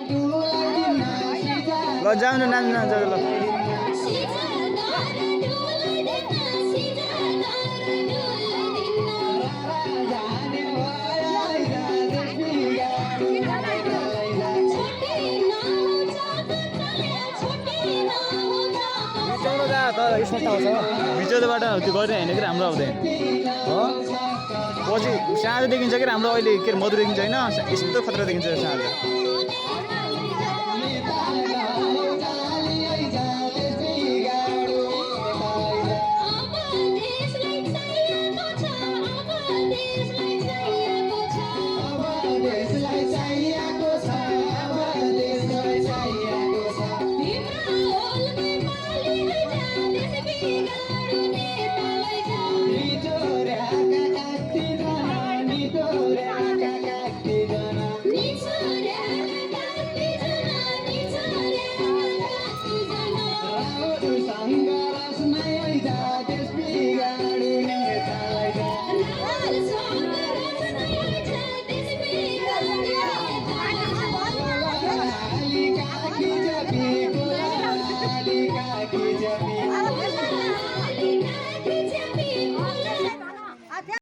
ल जाउँ न नाच्नु नाच्छ ल बिचौलोबाट त्यो गर्ने होइन कि राम्रो आउँदैन हो पछि साँझ देखिन्छ कि राम्रो अहिले के अरे मधुर देखिन्छ होइन यस्तो खतरा देखिन्छ साँझ